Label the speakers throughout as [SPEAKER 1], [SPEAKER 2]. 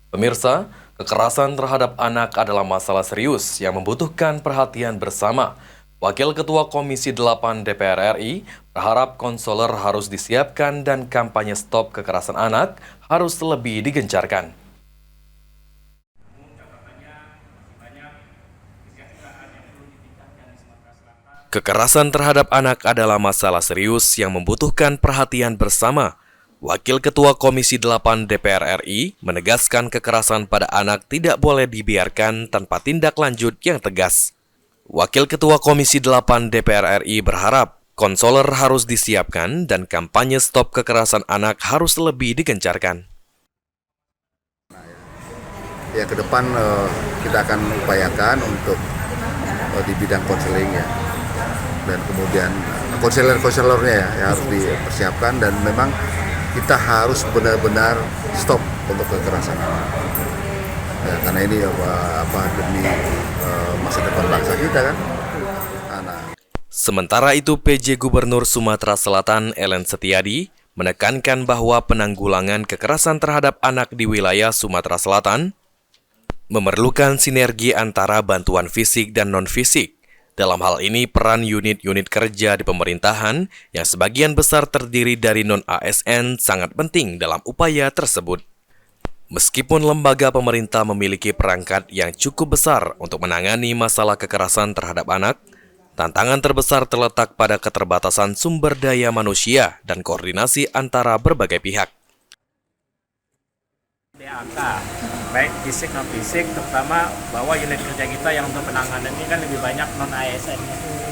[SPEAKER 1] Pemirsa, kekerasan terhadap anak adalah masalah serius yang membutuhkan perhatian bersama. Wakil Ketua Komisi 8 DPR RI berharap konselor harus disiapkan dan kampanye stop kekerasan anak harus lebih digencarkan. Kekerasan terhadap anak adalah masalah serius yang membutuhkan perhatian bersama. Wakil Ketua Komisi 8 DPR RI menegaskan kekerasan pada anak tidak boleh dibiarkan tanpa tindak lanjut yang tegas. Wakil Ketua Komisi 8 DPR RI berharap konselor harus disiapkan dan kampanye stop kekerasan anak harus lebih digencarkan.
[SPEAKER 2] Ya, ke depan kita akan upayakan untuk di bidang konseling ya, dan kemudian konselor-konselornya ya harus dipersiapkan, dan memang kita harus benar-benar stop untuk kekerasan ya, karena ini demi masa depan bangsa kita kan, anak.
[SPEAKER 1] Sementara itu, PJ Gubernur Sumatera Selatan Ellen Setiadi menekankan bahwa penanggulangan kekerasan terhadap anak di wilayah Sumatera Selatan memerlukan sinergi antara bantuan fisik dan non-fisik. Dalam hal ini, peran unit-unit kerja di pemerintahan yang sebagian besar terdiri dari non-ASN sangat penting dalam upaya tersebut. Meskipun lembaga pemerintah memiliki perangkat yang cukup besar untuk menangani masalah kekerasan terhadap anak, tantangan terbesar terletak pada keterbatasan sumber daya manusia dan koordinasi antara berbagai pihak.
[SPEAKER 3] DAK, baik fisik non fisik, terutama bahwa unit kerja kita yang untuk penanganan ini kan lebih banyak non ASN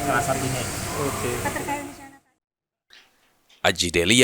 [SPEAKER 3] salah satunya.
[SPEAKER 1] Aji Delia